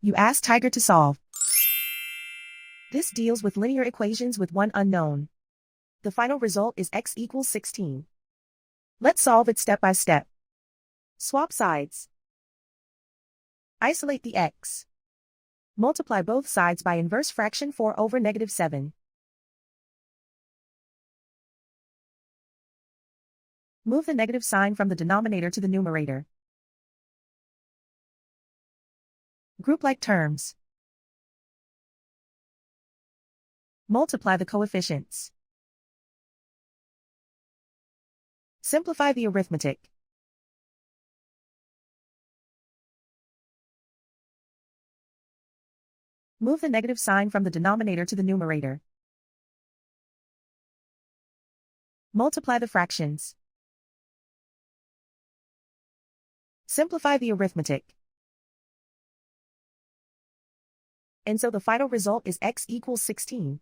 You ask Tiger to solve. This deals with linear equations with one unknown. The final result is x equals 16. Let's solve it step by step. Swap sides. Isolate the x. Multiply both sides by inverse fraction 4 over -7. Move the negative sign from the denominator to the numerator. Group like terms. Multiply the coefficients. Simplify the arithmetic. Move the negative sign from the denominator to the numerator. Multiply the fractions. Simplify the arithmetic. And so the final result is x equals 16.